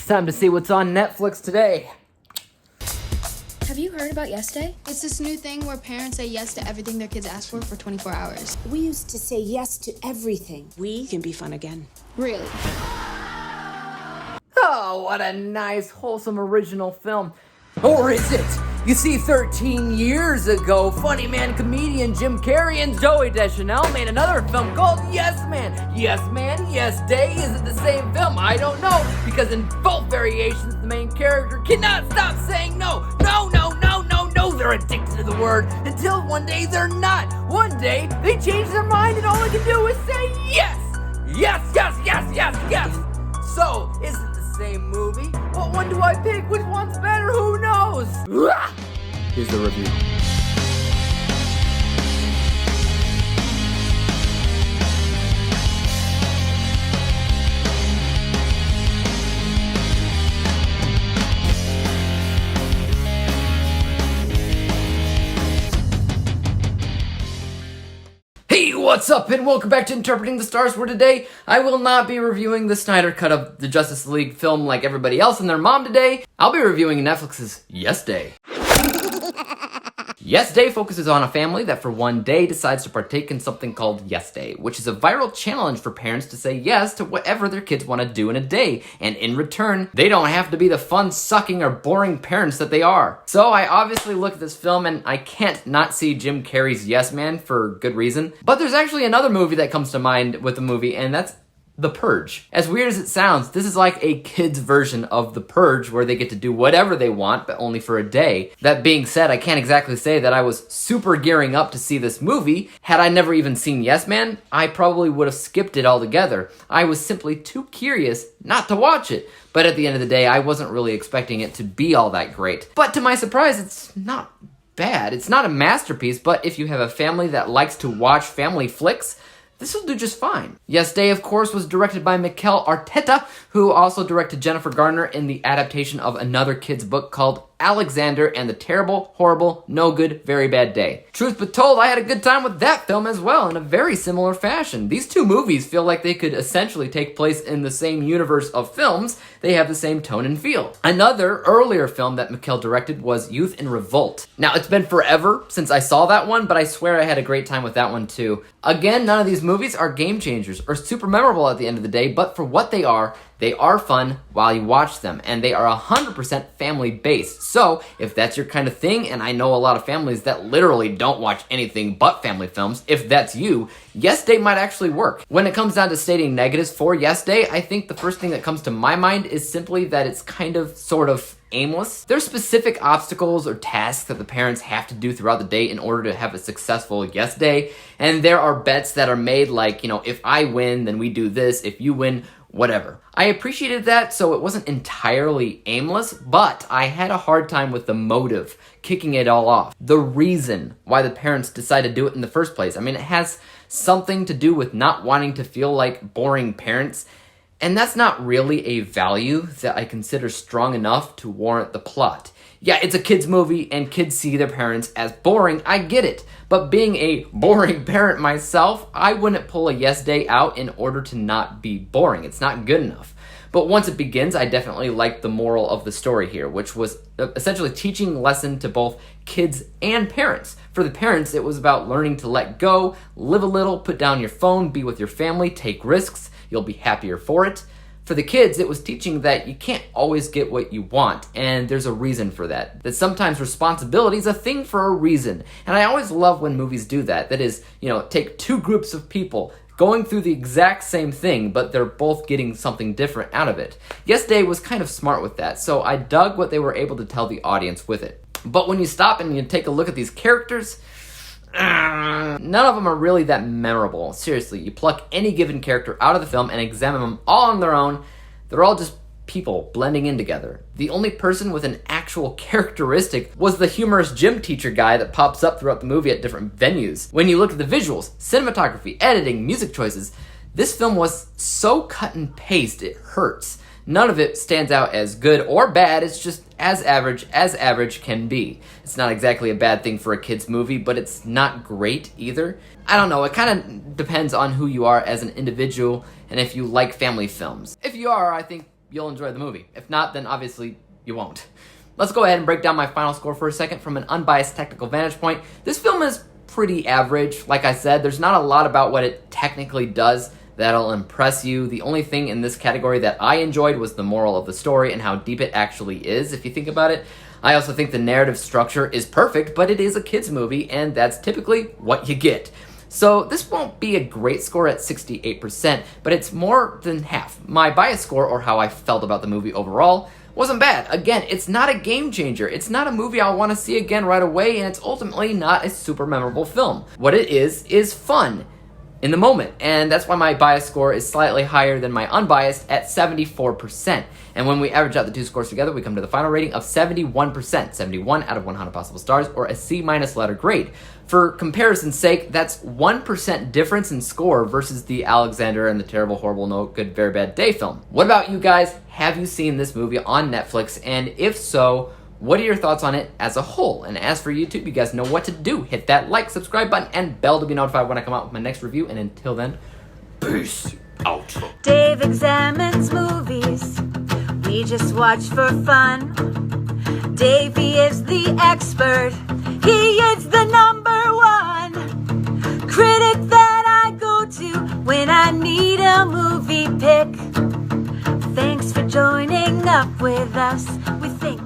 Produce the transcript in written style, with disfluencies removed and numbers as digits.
It's time to see what's on Netflix today. Have you heard about Yes Day? It's this new thing where parents say yes to everything their kids ask for 24 hours. We used to say yes to everything. We can be fun again. Really? Oh, what a nice, wholesome, original film. Or is it? You see, 13 years ago, funny man comedian Jim Carrey and Zooey Deschanel made another film called Yes Man. Yes Man, Yes Day. Is it the same film? I don't know, because in both variations, the main character cannot stop saying no. No, no, no, no, no. They're addicted to the word until one day they're not. One day, they change their mind and all they can do is say yes. Yes, yes, yes, yes, yes. So, is it the same movie? What one do I pick? Which one's better? Who knows? Here's the review. Hey, what's up, and welcome back to Interpreting the Stars, where today I will not be reviewing the Snyder Cut of the Justice League film like everybody else and their mom today. I'll be reviewing Netflix's Yes Day. Yes Day focuses on a family that for one day decides to partake in something called Yes Day, which is a viral challenge for parents to say yes to whatever their kids want to do in a day, and in return, they don't have to be the fun-sucking or boring parents that they are. So I obviously look at this film and I can't not see Jim Carrey's Yes Man for good reason, but there's actually another movie that comes to mind with the movie, and that's The Purge. As weird as it sounds, this is like a kid's version of The Purge where they get to do whatever they want, but only for a day. That being said, I can't exactly say that I was super gearing up to see this movie. Had I never even seen Yes Man, I probably would have skipped it altogether. I was simply too curious not to watch it. But at the end of the day, I wasn't really expecting it to be all that great. But to my surprise, it's not bad. It's not a masterpiece, but if you have a family that likes to watch family flicks, this will do just fine. Yes Day, of course, was directed by Mikel Arteta, who also directed Jennifer Garner in the adaptation of another kid's book called Alexander and the Terrible, Horrible, No Good, Very Bad Day. Truth be told, I had a good time with that film as well, in a very similar fashion. These two movies feel like they could essentially take place in the same universe of films. They have the same tone and feel. Another earlier film that Mikel directed was Youth in Revolt. Now, it's been forever since I saw that one, but I swear I had a great time with that one too. Again, none of these movies are game changers or super memorable at the end of the day, but for what they are fun while you watch them, and they are 100% family-based. So, if that's your kind of thing, and I know a lot of families that literally don't watch anything but family films, if that's you, Yes Day might actually work. When it comes down to stating negatives for Yes Day, I think the first thing that comes to my mind is simply that it's kind of, sort of, aimless. There's specific obstacles or tasks that the parents have to do throughout the day in order to have a successful Yes Day, and there are bets that are made like, if I win, then we do this, if you win, whatever. I appreciated that, so it wasn't entirely aimless, but I had a hard time with the motive, kicking it all off. The reason why the parents decided to do it in the first place. I mean, it has something to do with not wanting to feel like boring parents, and that's not really a value that I consider strong enough to warrant the plot. Yeah, it's a kid's movie, and kids see their parents as boring, I get it. But being a boring parent myself, I wouldn't pull a Yes Day out in order to not be boring. It's not good enough. But once it begins, I definitely liked the moral of the story here, which was essentially teaching a lesson to both kids and parents. For the parents, it was about learning to let go, live a little, put down your phone, be with your family, take risks. You'll be happier for it. For the kids, it was teaching that you can't always get what you want, and there's a reason for that. That sometimes responsibility is a thing for a reason. And I always love when movies do that. That is, take two groups of people going through the exact same thing, but they're both getting something different out of it. Yes Day was kind of smart with that, so I dug what they were able to tell the audience with it. But when you stop and you take a look at these characters, none of them are really that memorable. Seriously, you pluck any given character out of the film and examine them all on their own, they're all just people blending in together. The only person with an actual characteristic was the humorous gym teacher guy that pops up throughout the movie at different venues. When you look at the visuals, cinematography, editing, music choices, this film was so cut and paste it hurts. None of it stands out as good or bad, it's just as average can be. It's not exactly a bad thing for a kid's movie, but it's not great either. I don't know, it kind of depends on who you are as an individual and if you like family films. If you are, I think you'll enjoy the movie. If not, then obviously you won't. Let's go ahead and break down my final score for a second from an unbiased technical vantage point. This film is pretty average. Like I said, there's not a lot about what it technically does that'll impress you. The only thing in this category that I enjoyed was the moral of the story and how deep it actually is, if you think about it. I also think the narrative structure is perfect, but it is a kids movie, and that's typically what you get. So this won't be a great score at 68%, but it's more than half. My bias score, or how I felt about the movie overall, wasn't bad. Again, it's not a game changer. It's not a movie I'll want to see again right away, and it's ultimately not a super memorable film. What it is fun in the moment, and that's why my bias score is slightly higher than my unbiased at 74%. And when we average out the two scores together, we come to the final rating of 71%, 71 out of 100 possible stars, or a C- letter grade. For comparison's sake, that's 1% difference in score versus the Alexander and the Terrible, Horrible, No Good, Very Bad Day film. What about you guys? Have you seen this movie on Netflix? And if so, what are your thoughts on it as a whole? And as for YouTube, you guys know what to do. Hit that like, subscribe button, and bell to be notified when I come out with my next review. And until then, peace out. Dave examines movies we just watch for fun. Davey is the expert. He is the #1 critic that I go to when I need a movie pick. Thanks for joining up with us. We think